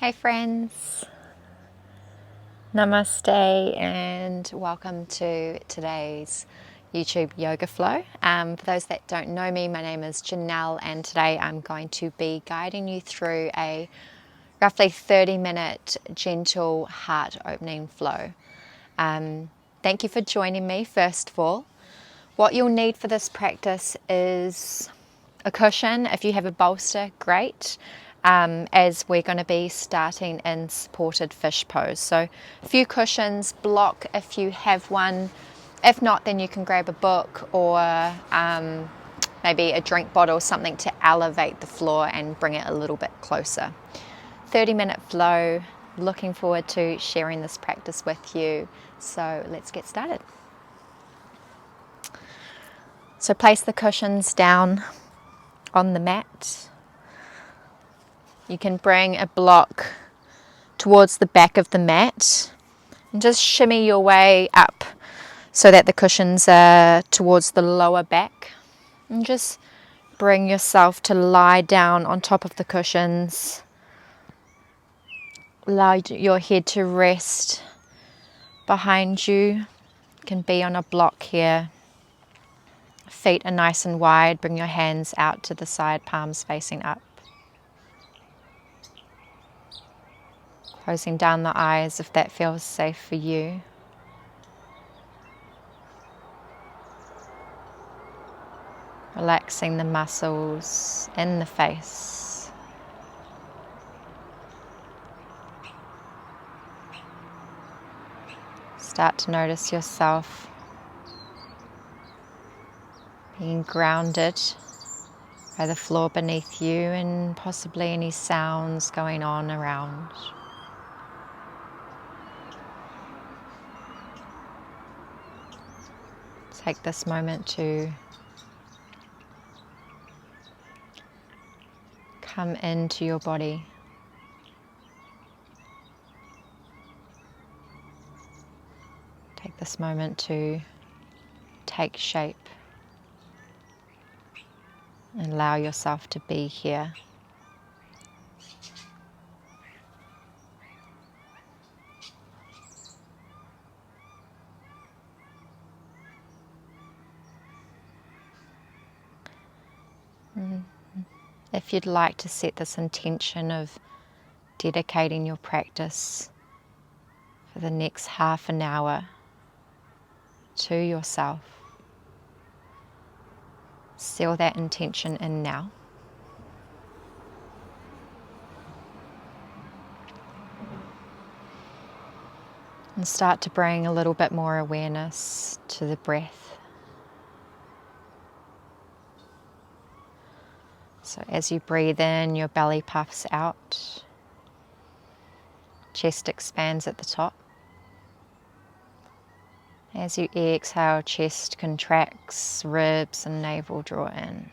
Hey friends, namaste and welcome to today's YouTube yoga flow. For those that don't know me, my name is Janelle and today I'm going to be guiding you through a roughly 30-minute gentle heart opening flow. Thank you for joining me first of all. What you'll need for this practice is a cushion. If you have a bolster, great. As we're going to be starting in supported fish pose. So a few cushions, block if you have one. If not, then you can grab a book or maybe a drink bottle, something to elevate the floor and bring it a little bit closer. 30-minute flow. Looking forward to sharing this practice with you. So let's get started. So place the cushions down on the mat. You can bring a block towards the back of the mat and just shimmy your way up so that the cushions are towards the lower back. And just bring yourself to lie down on top of the cushions. Allow your head to rest behind you. You can be on a block here. Feet are nice and wide. Bring your hands out to the side, palms facing up. Closing down the eyes if that feels safe for you. Relaxing the muscles in the face. Start to notice yourself being grounded by the floor beneath you and possibly any sounds going on around. Take this moment to come into your body. Take this moment to take shape and allow yourself to be here. If you'd like to set this intention of dedicating your practice for the next half an hour to yourself, seal that intention in now. And start to bring a little bit more awareness to the breath. So as you breathe in, your belly puffs out, chest expands at the top. As you exhale, chest contracts, ribs and navel draw in.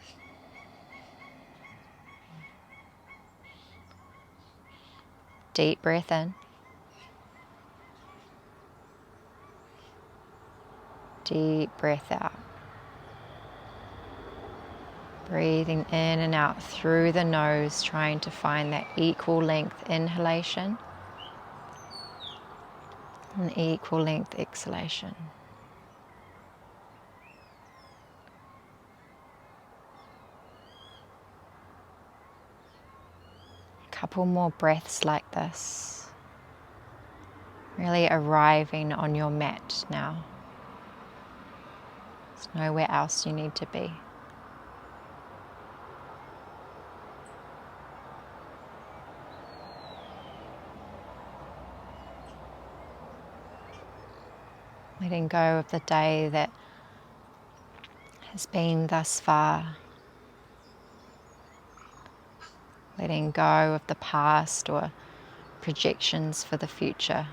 Deep breath in. Deep breath out. Breathing in and out through the nose, trying to find that equal length inhalation and equal length exhalation. A couple more breaths like this. Really arriving on your mat now. There's nowhere else you need to be. Letting go of the day that has been thus far. Letting go of the past or projections for the future.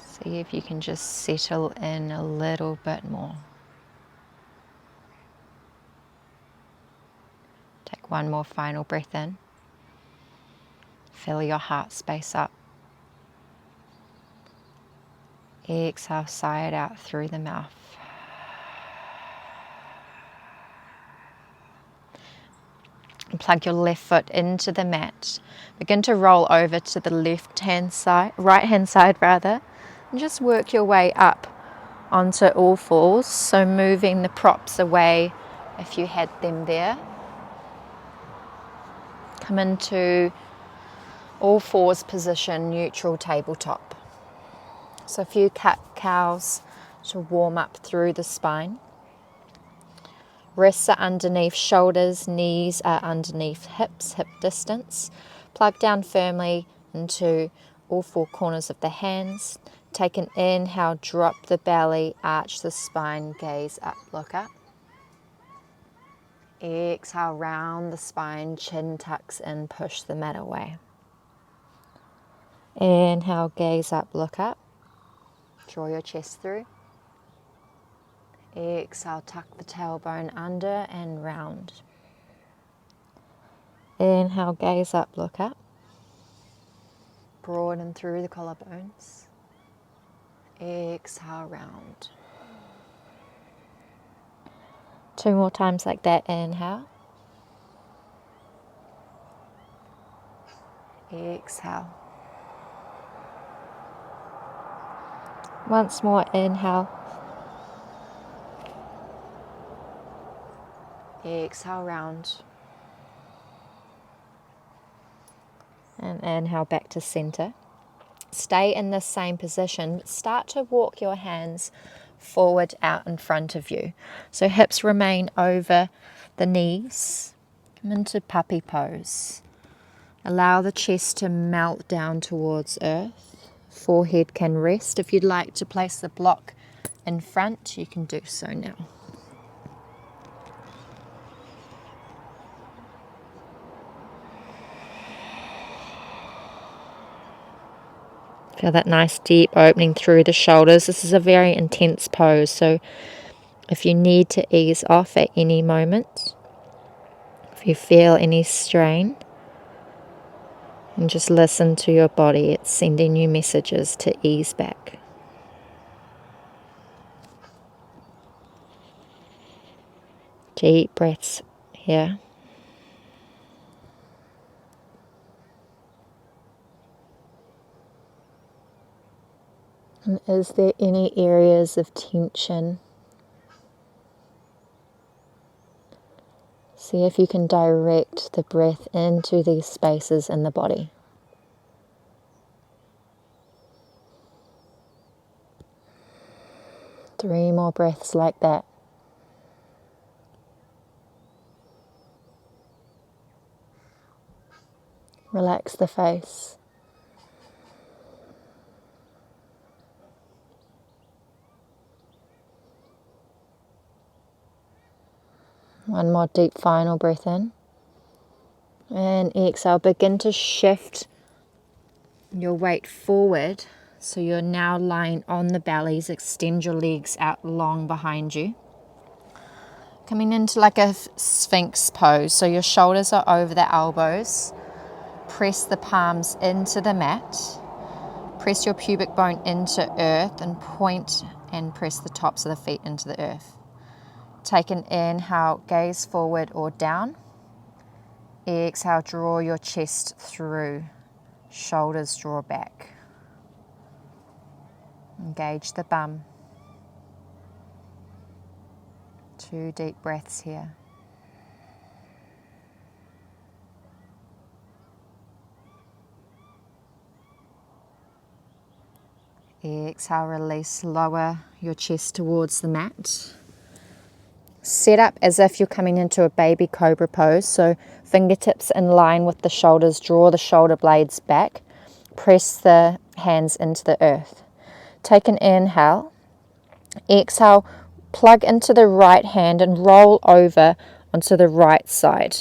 See if you can just settle in a little bit more. Take one more final breath in. Fill your heart space up. Exhale, sigh it out through the mouth. plug your left foot into the mat. Begin to roll over to the right hand side rather, and just work your way up onto all fours. So moving the props away if you had them there. Come into all fours position, neutral tabletop. So a few cat-cows to warm up through the spine. Wrists are underneath shoulders, knees are underneath hips, hip distance. Plug down firmly into all four corners of the hands. Take an inhale, drop the belly, arch the spine, gaze up, look up. Exhale, round the spine, chin tucks in, push the mat away. Inhale, gaze up, look up. Draw your chest through. Exhale, tuck the tailbone under and round. Inhale, gaze up, look up. Broaden through the collarbones. Exhale, round. 2 more times like that. Inhale. Exhale. Once more, inhale. Exhale, round. And inhale back to center. Stay in this same position, but start to walk your hands forward out in front of you. So hips remain over the knees. Come into puppy pose. Allow the chest to melt down towards earth. Forehead can rest. If you'd like to place the block in front, you can do so now. Feel that nice deep opening through the shoulders. This is a very intense pose, so if you need to ease off at any moment, if you feel any strain, and just listen to your body. It's sending you messages to ease back. Deep breaths here. And is there any areas of tension? See if you can direct the breath into these spaces in the body. Three more breaths like that. Relax the face. One more deep final breath in. And exhale. Begin to shift your weight forward. So you're now lying on the bellies. Extend your legs out long behind you. Coming into like a Sphinx pose. So your shoulders are over the elbows. Press the palms into the mat. Press your pubic bone into earth and point and press the tops of the feet into the earth. Take an inhale, gaze forward or down. Exhale, draw your chest through. Shoulders draw back. Engage the bum. 2 deep breaths here. Exhale, release, lower your chest towards the mat. Set up as if you're coming into a baby Cobra pose, so fingertips in line with the shoulders, draw the shoulder blades back, press the hands into the earth. Take an inhale, exhale, plug into the right hand and roll over onto the right side.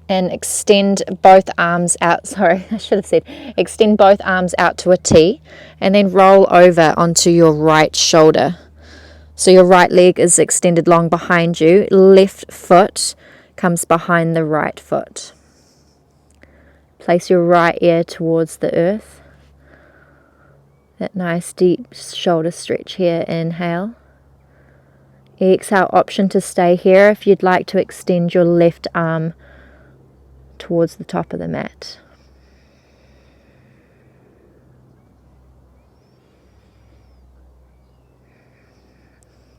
And extend both arms out, extend both arms out to a T, and then roll over onto your right shoulder. So your right leg is extended long behind you. Left foot comes behind the right foot. Place your right ear towards the earth. That nice deep shoulder stretch here. Inhale. Exhale, option to stay here if you'd like to extend your left arm towards the top of the mat.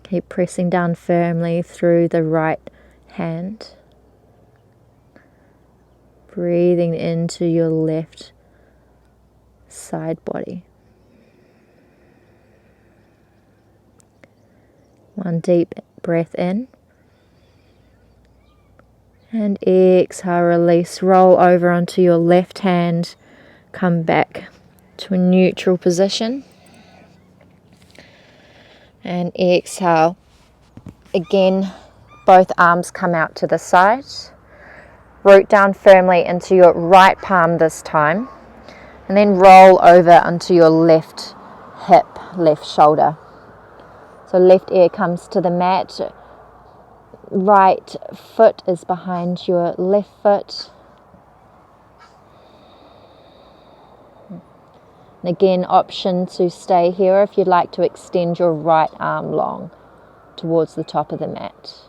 Keep pressing down firmly through the right hand. Breathing into your left side body. One deep breath in. And exhale, release. Roll over onto your left hand. Come back to a neutral position. And exhale. Again, both arms come out to the side. Root down firmly into your right palm this time. And then roll over onto your left hip, left shoulder. So left ear comes to the mat. Right foot is behind your left foot. And again, option to stay here if you'd like to extend your right arm long towards the top of the mat.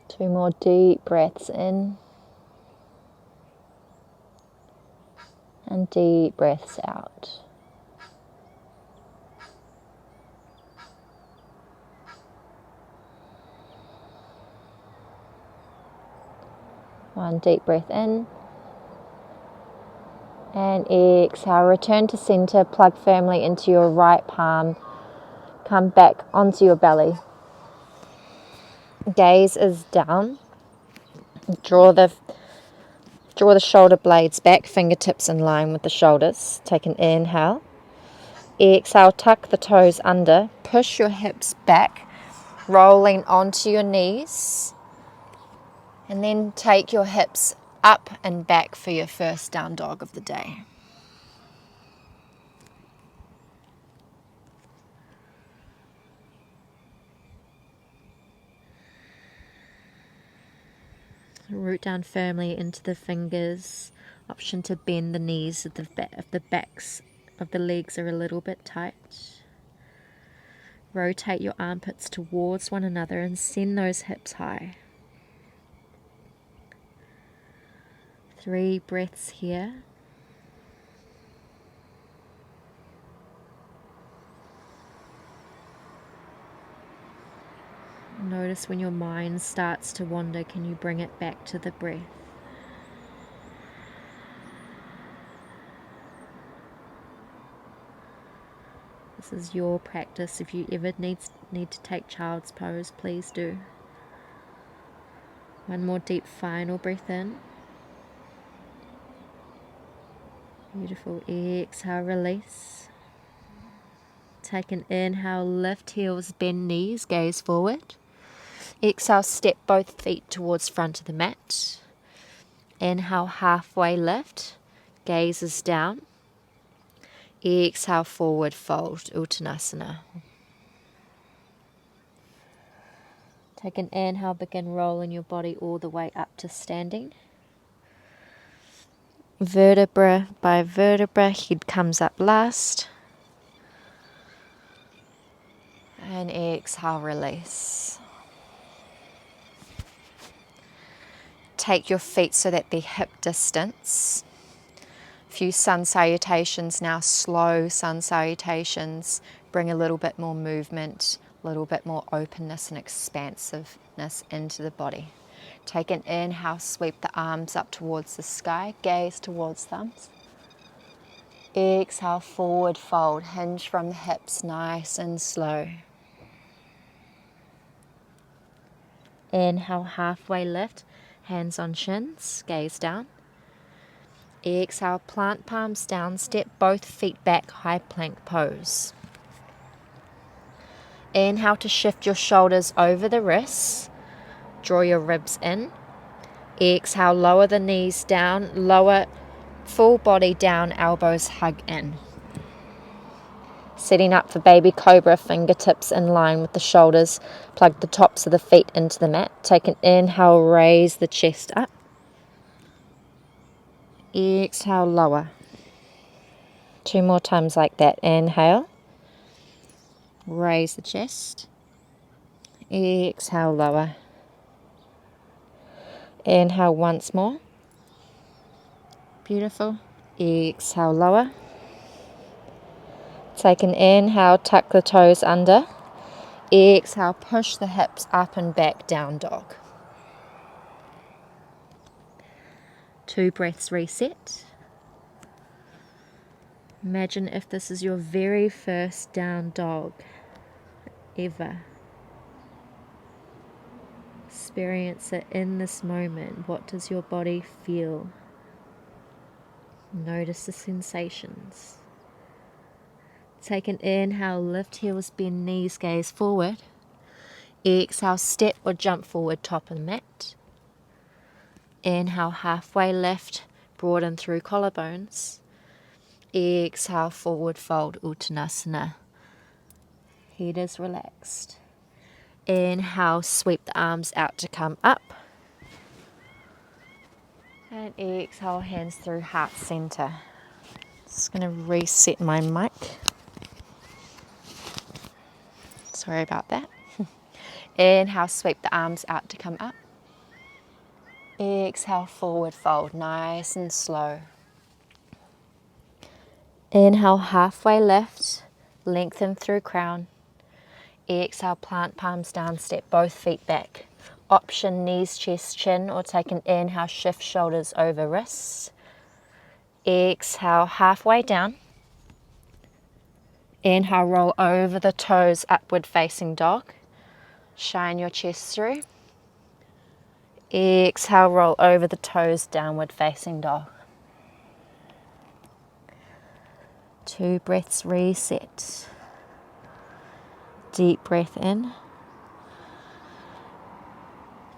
Two more deep breaths in and deep breaths out. One deep breath in and exhale. Return to center, plug firmly into your right palm. Come back onto your belly. Gaze is down. Draw the shoulder blades back, fingertips in line with the shoulders. Take an inhale. Exhale, tuck the toes under. Push your hips back, rolling onto your knees. And then take your hips up and back for your first down dog of the day. Root down firmly into the fingers. Option to bend the knees if the backs of the legs are a little bit tight. Rotate your armpits towards one another and send those hips high. 3 breaths here. Notice when your mind starts to wander, can you bring it back to the breath? This is your practice. If you ever need to take child's pose, please do. One more deep final breath in. Beautiful. Exhale, release. Take an inhale, lift heels, bend knees, gaze forward. Exhale, step both feet towards front of the mat. Inhale, halfway lift, gaze is down. Exhale, forward fold, Uttanasana. Take an inhale, begin rolling your body all the way up to standing. Vertebra by vertebra, head comes up last. And exhale, release. Take your feet so that they're hip distance. A few sun salutations now, slow sun salutations. Bring a little bit more movement, a little bit more openness and expansiveness into the body. Take an inhale, sweep the arms up towards the sky, gaze towards thumbs. Exhale, forward fold, hinge from the hips, nice and slow. Inhale, halfway lift, hands on shins, gaze down. Exhale, plant palms down, step both feet back, high plank pose. Inhale to shift your shoulders over the wrists. Draw your ribs in. Exhale, lower the knees down, lower full body down, elbows hug in. Setting up for baby cobra, fingertips in line with the shoulders. Plug the tops of the feet into the mat. Take an inhale, raise the chest up. Exhale, lower. 2 more times like that. Inhale, raise the chest. Exhale, lower. Inhale once more. Beautiful. Exhale, lower. Take an inhale, tuck the toes under. Exhale, push the hips up and back, down dog. 2 breaths, reset. Imagine if this is your very first down dog ever. Experience it in this moment. What does your body feel? Notice the sensations. Take an inhale, lift heels, bend knees, gaze forward. Exhale, step or jump forward, top of the mat. Inhale, halfway lift, broaden through collarbones. Exhale, forward fold, Uttanasana. Head is relaxed. Inhale, sweep the arms out to come up. And exhale, hands through heart center. Just going to reset my mic. Sorry about that. Inhale, sweep the arms out to come up. Exhale, forward fold, nice and slow. Inhale, halfway lift, lengthen through crown. Exhale, plant palms down, step both feet back. Option knees, chest, chin, or take an inhale, shift shoulders over wrists. Exhale, halfway down. Inhale, roll over the toes, upward facing dog. Shine your chest through. Exhale, roll over the toes, downward facing dog. 2 breaths, reset. Deep breath in.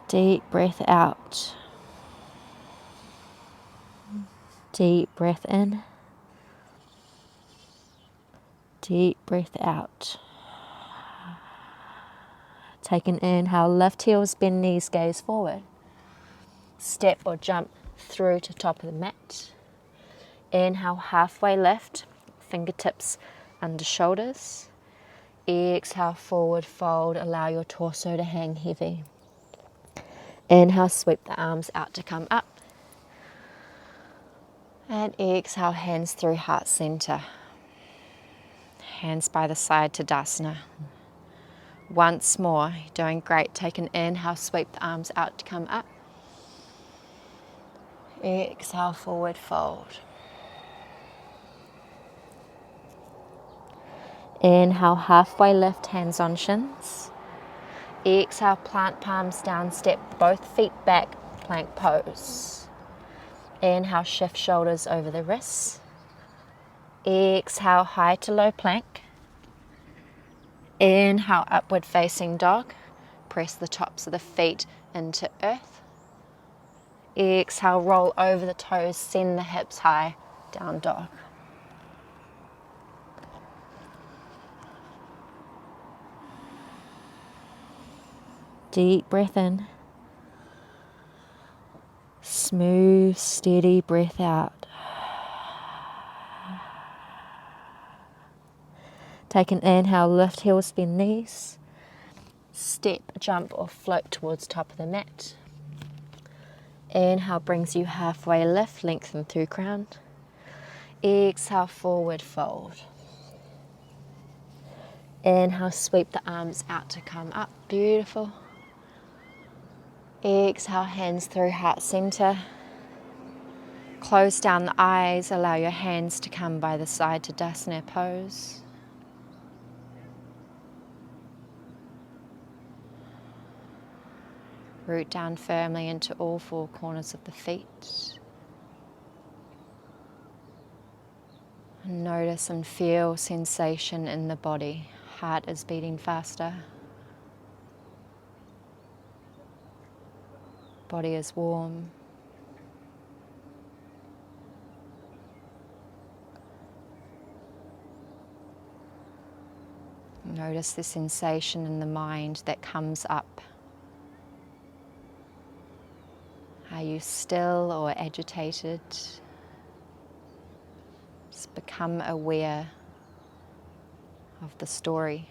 Deep breath out. Deep breath in. Deep breath out. Take an inhale, lift heels, bend knees, gaze forward. Step or jump through to top of the mat. Inhale, halfway lift, fingertips under shoulders. Exhale, forward fold, allow your torso to hang heavy. Inhale, sweep the arms out to come up. And exhale, hands through heart center. Hands by the side to Tadasana. Once more, you're doing great. Take an inhale, sweep the arms out to come up. Exhale, forward fold. Inhale, halfway lift, hands on shins. Exhale, plant palms down, step both feet back, plank pose. Inhale, shift shoulders over the wrists. Exhale, high to low plank. Inhale, upward facing dog. Press the tops of the feet into earth. Exhale, roll over the toes, send the hips high, down dog. Deep breath in. Smooth, steady breath out. Take an inhale, lift heels, bend knees. Step, jump or float towards top of the mat. Inhale brings you halfway lift, lengthen through crown. Exhale, forward fold. Inhale, sweep the arms out to come up. Beautiful. Exhale, hands through heart center. Close down the eyes, allow your hands to come by the side to Tadasana pose. Root down firmly into all 4 corners of the feet. And notice and feel sensation in the body. Heart is beating faster. Body is warm. Notice the sensation in the mind that comes up. Are you still or agitated? Just become aware of the story.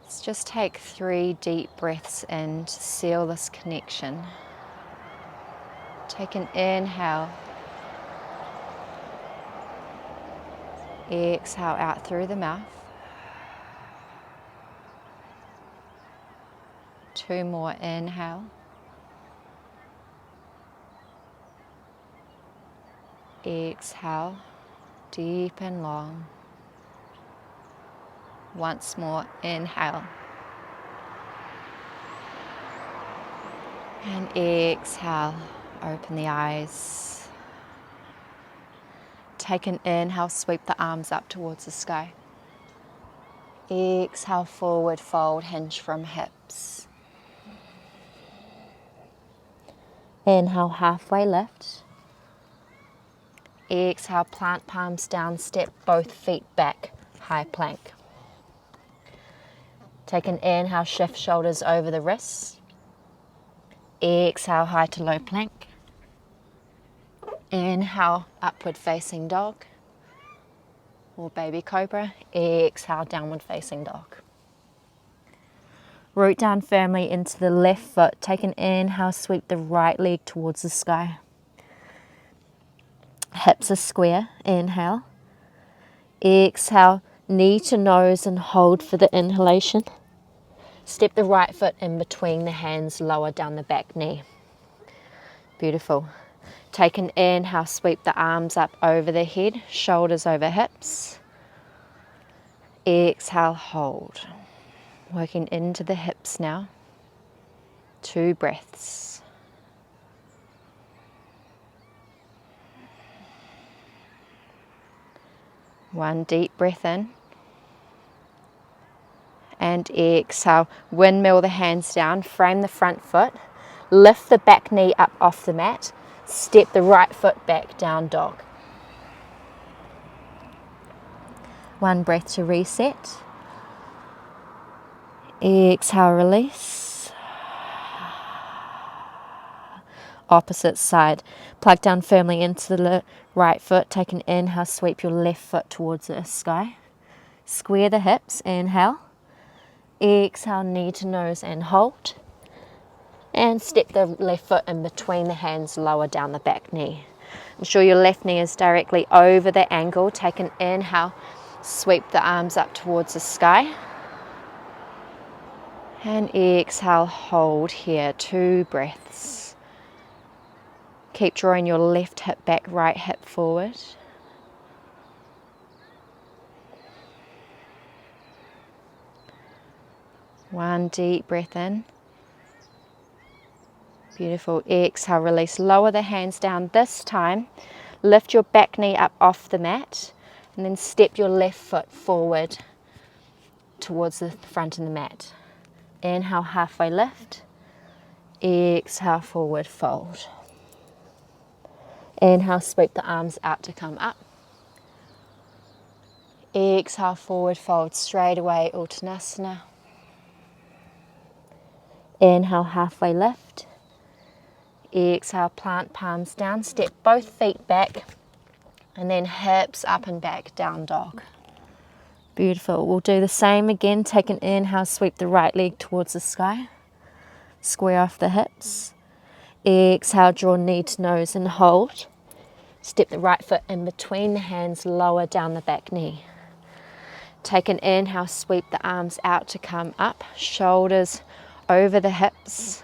Let's just take 3 deep breaths in to seal this connection. Take an inhale. Exhale out through the mouth. 2 more, inhale. Exhale, deep and long. Once more, inhale. And exhale, open the eyes. Take an inhale, sweep the arms up towards the sky. Exhale, forward fold, hinge from hips. Inhale, halfway lift. Exhale, plant palms down, step both feet back, high plank. Take an inhale, shift shoulders over the wrists. Exhale, high to low plank. Inhale, upward facing dog or baby cobra. Exhale, downward facing dog. Root down firmly into the left foot. Take an inhale, sweep the right leg towards the sky. Hips are square, inhale. Exhale, knee to nose and hold for the inhalation. Step the right foot in between the hands, lower down the back knee. Beautiful. Take an inhale, sweep the arms up over the head, shoulders over hips. Exhale, hold. Working into the hips now. 2 breaths. One deep breath in. And exhale, windmill the hands down, frame the front foot, lift the back knee up off the mat, step the right foot back, down dog. 1 breath to reset. Exhale, release. Opposite side. Plug down firmly into the right foot. Take an inhale, sweep your left foot towards the sky. Square the hips, inhale. Exhale, knee to nose and hold. And step the left foot in between the hands, lower down the back knee. Ensure your left knee is directly over the ankle. Take an inhale, sweep the arms up towards the sky. And exhale, hold here, 2 breaths. Keep drawing your left hip back, right hip forward. One deep breath in. Beautiful. Exhale, release. Lower the hands down. This time, lift your back knee up off the mat and then step your left foot forward towards the front of the mat. Inhale, halfway lift. Exhale, forward fold. Inhale, sweep the arms out to come up. Exhale, forward fold, straight away, Uttanasana. Inhale, halfway lift. Exhale, plant palms down, step both feet back, and then hips up and back, down dog. Beautiful. We'll do the same again. Take an inhale, sweep the right leg towards the sky. Square off the hips. Exhale, draw knee to nose and hold. Step the right foot in between the hands, lower down the back knee. Take an inhale, sweep the arms out to come up, shoulders over the hips.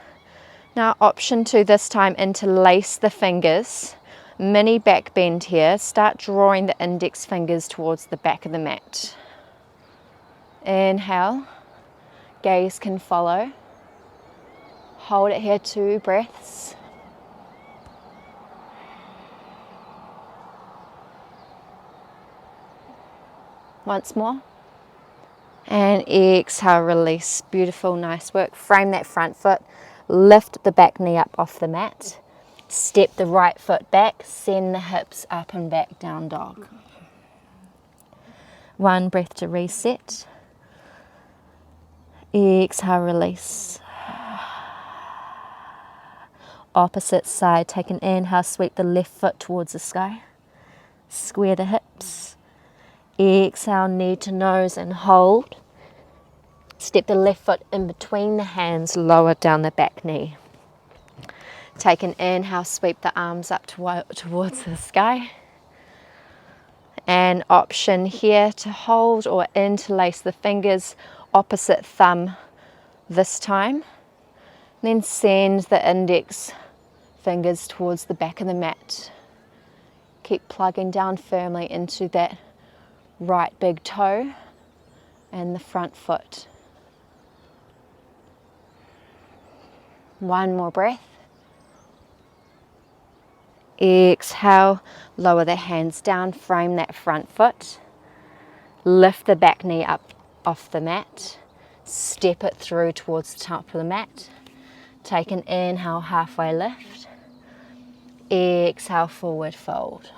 Now option 2 this time, interlace the fingers. Mini back bend here. Start drawing the index fingers towards the back of the mat. Inhale, gaze can follow. Hold it here, 2 breaths. Once more. And exhale, release. Beautiful, nice work. Frame that front foot. Lift the back knee up off the mat. Step the right foot back. Send the hips up and back, down dog. 1 breath to reset. Exhale, release. Opposite side, take an inhale, sweep the left foot towards the sky. Square the hips. Exhale, knee to nose and hold. Step the left foot in between the hands, lower down the back knee. Take an inhale, sweep the arms up towards the sky. An option here to hold or interlace the fingers, opposite thumb this time. Then send the index fingers towards the back of the mat. Keep plugging down firmly into that right big toe and the front foot. One more breath. Exhale, lower the hands down, frame that front foot. Lift the back knee up off the mat. Step it through towards the top of the mat. Take an inhale, halfway lift. Exhale, forward fold.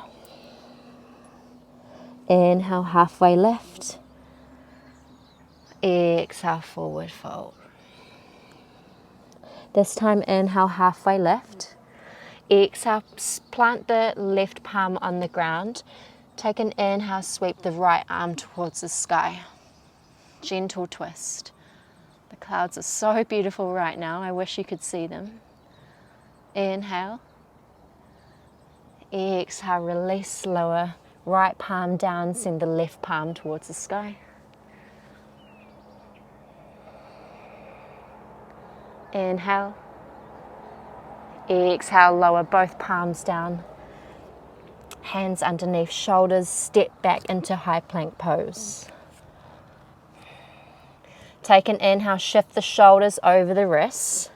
Inhale, halfway lift. Exhale, forward fold. This time, inhale, halfway lift. Exhale, plant the left palm on the ground. Take an inhale, sweep the right arm towards the sky. Gentle twist. The clouds are so beautiful right now. I wish you could see them. Inhale. Exhale, release, lower right palm down, send the left palm towards the sky. Inhale. Exhale, lower both palms down. Hands underneath shoulders, step back into high plank pose. Take an inhale, shift the shoulders over the wrists,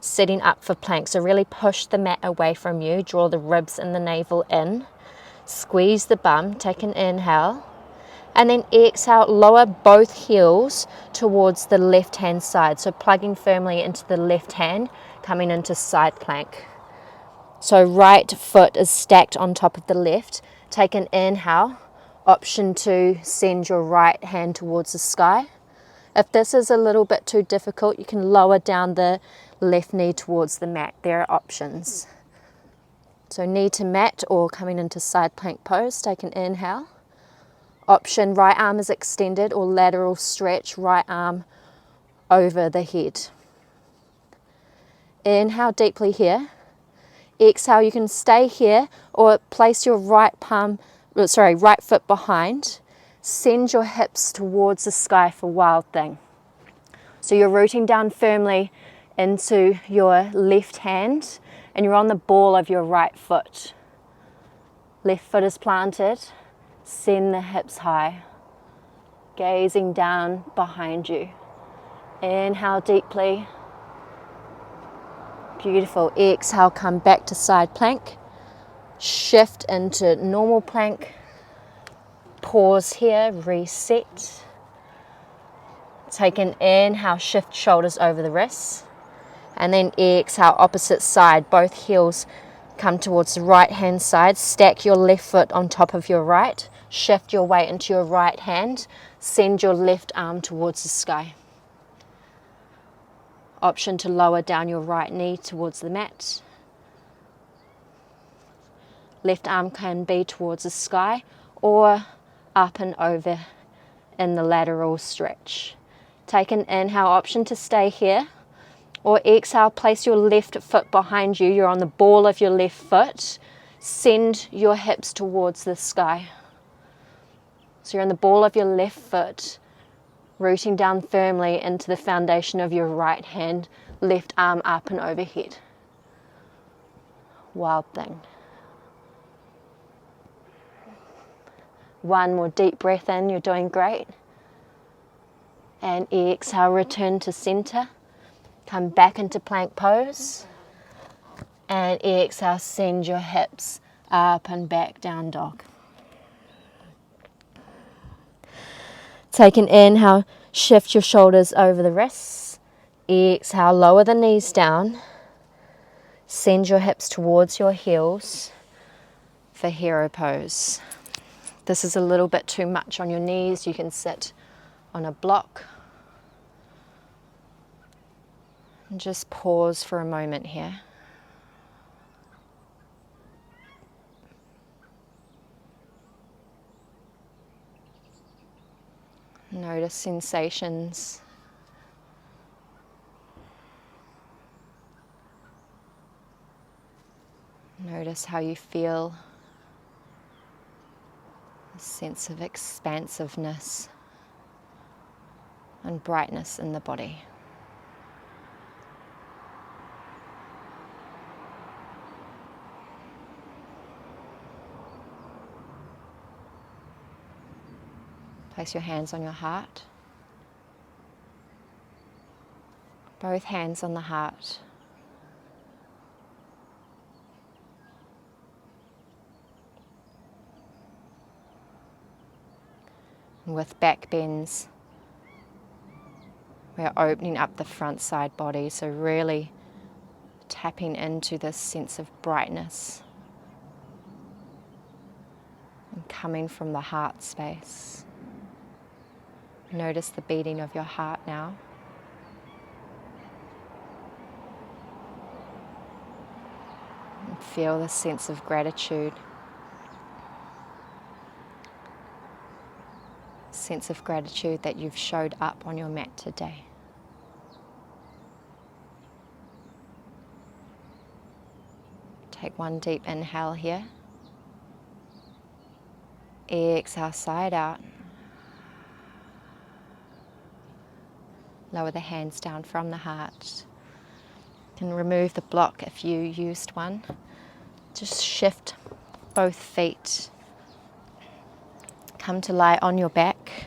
sitting up for plank. So really push the mat away from you, draw the ribs and the navel in, squeeze the bum, take an inhale, and then exhale, lower both heels towards the left hand side. So plugging firmly into the left hand, coming into side plank. So right foot is stacked on top of the left. Take an inhale, option to send your right hand towards the sky. If this is a little bit too difficult, you can lower down the left knee towards the mat. There are options. So knee to mat or coming into side plank pose, take an inhale. Option, right arm is extended or lateral stretch, right arm over the head. Inhale deeply here. Exhale, you can stay here or place your right foot behind. Send your hips towards the sky for wild thing. So you're rooting down firmly into your left hand and you're on the ball of your right foot. Left foot is planted. Send the hips high. Gazing down behind you. Inhale deeply. Beautiful. Exhale, come back to side plank. Shift into normal plank. Pause here, reset. Take an inhale, shift shoulders over the wrists. And then exhale, opposite side. Both heels come towards the right hand side. Stack your left foot on top of your right. Shift your weight into your right hand. Send your left arm towards the sky. Option to lower down your right knee towards the mat. Left arm can be towards the sky or up and over in the lateral stretch. Take an inhale, option to stay here, or exhale, place your left foot behind you. You're on the ball of your left foot. Send your hips towards the sky. So you're on the ball of your left foot, rooting down firmly into the foundation of your right hand, left arm up and overhead. Wild thing. One more deep breath in, you're doing great. And exhale, return to center. Come back into plank pose. And exhale, send your hips up and back, down dog. Take an inhale, shift your shoulders over the wrists. Exhale, lower the knees down. Send your hips towards your heels for hero pose. This is a little bit too much on your knees. You can sit on a block. And just pause for a moment here. Notice sensations. Notice how you feel. A sense of expansiveness and brightness in the body. Place your hands on your heart. Both hands on the heart. And with back bends, we're opening up the front side body, so really tapping into this sense of brightness and coming from the heart space. Notice the beating of your heart now. And feel the sense of gratitude. Sense of gratitude that you've showed up on your mat today. Take one deep inhale here. Exhale, side out. Lower the hands down from the heart. You can remove the block if you used one. Just shift both feet. Come to lie on your back.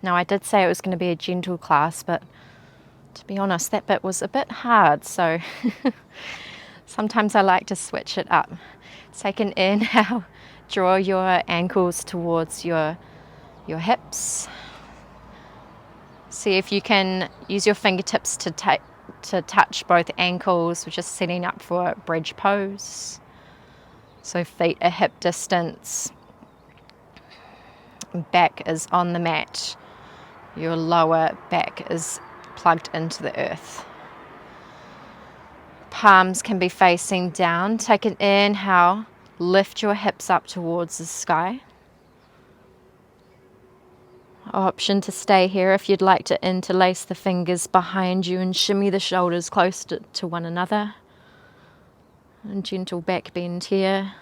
Now, I did say it was going to be a gentle class, but to be honest, that bit was a bit hard, so sometimes I like to switch it up. Take an inhale, draw your ankles towards your hips. See if you can use your fingertips to touch both ankles. We're just setting up for bridge pose. So feet are hip distance. Back is on the mat. Your lower back is plugged into the earth. Palms can be facing down. Take an inhale. Lift your hips up towards the sky. Option to stay here if you'd like to interlace the fingers behind you and shimmy the shoulders close to one another. And gentle back bend here.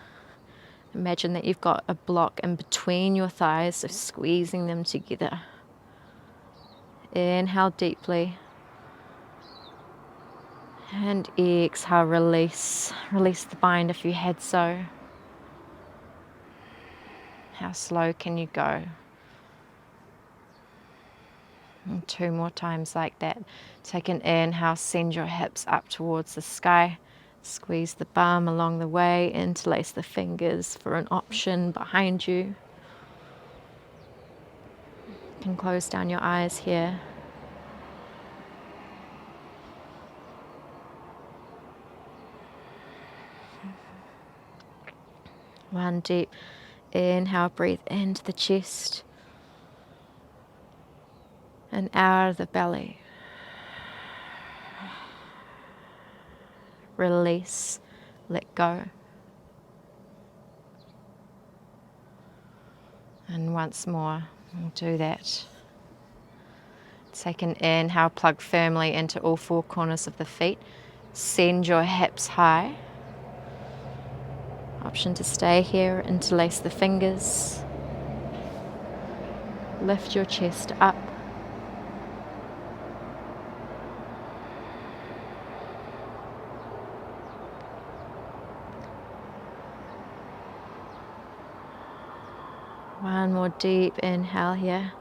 Imagine that you've got a block in between your thighs, so squeezing them together. Inhale deeply. And exhale, release. Release the bind if you had so. How slow can you go? And 2 more times like that. Take an inhale, send your hips up towards the sky. Squeeze the bum along the way, interlace the fingers for an option behind you. You can close down your eyes here. One deep inhale, breathe into the chest and out of the belly. Release, let go. And once more, we'll do that. Take an inhale, plug firmly into all 4 corners of the feet. Send your hips high. Option to stay here, interlace the fingers. Lift your chest up. One more deep inhale here.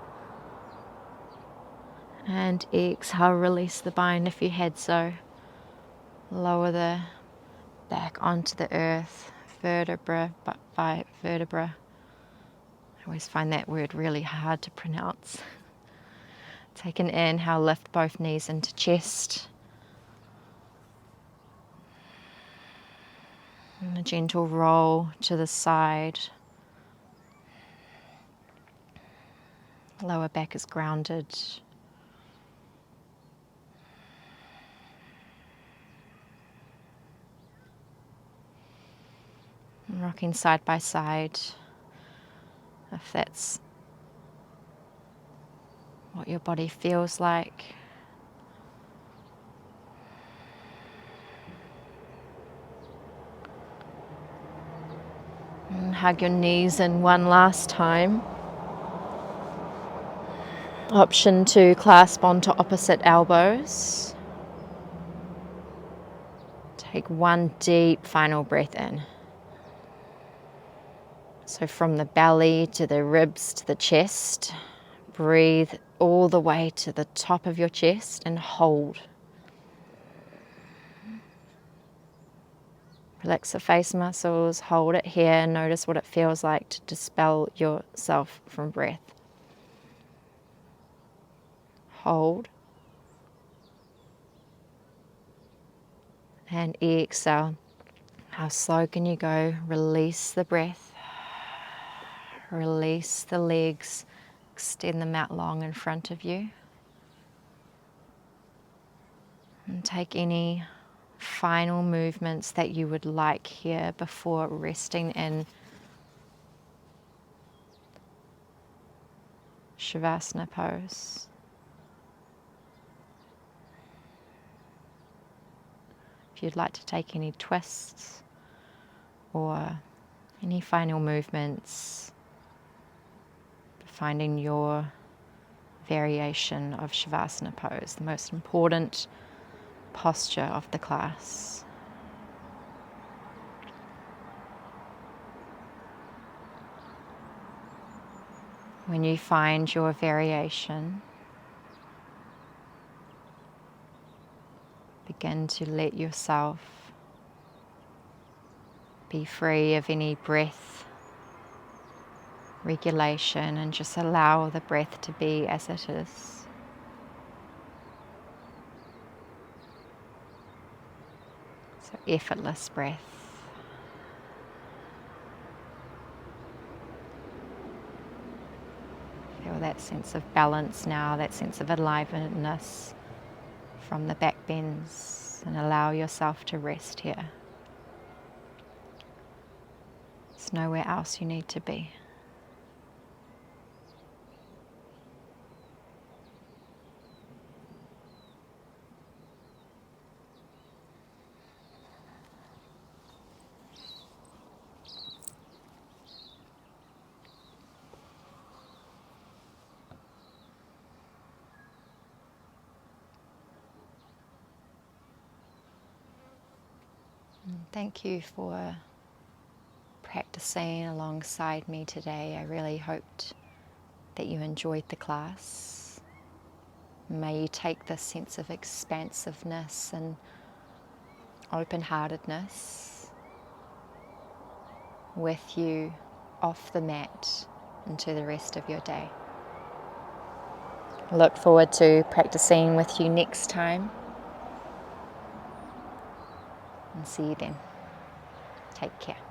And exhale, release the bind if you had so. Lower the back onto the earth, vertebra by vertebra. I always find that word really hard to pronounce. Take an inhale, lift both knees into chest. And a gentle roll to the side. Lower back is grounded. Rocking side by side. if that's what your body feels like. And hug your knees in one last time. Option to clasp onto opposite elbows. Take one deep final breath in. So from the belly to the ribs to the chest, breathe all the way to the top of your chest and hold. Relax the face muscles, hold it here, notice what it feels like to dispel yourself from breath. Hold. And exhale. How slow can you go? Release the breath. Release the legs. Extend them out long in front of you. And take any final movements that you would like here before resting in Shavasana pose. If you'd like to take any twists or any final movements, finding your variation of Shavasana pose, the most important posture of the class. When you find your variation, begin to let yourself be free of any breath regulation and just allow the breath to be as it is. So effortless breath. Feel that sense of balance now, that sense of aliveness from the back bends, and allow yourself to rest here. There's nowhere else you need to be. Thank you for practicing alongside me today. I really hoped that you enjoyed the class. May you take this sense of expansiveness and open-heartedness with you off the mat into the rest of your day. I look forward to practicing with you next time. And see you then. Take care.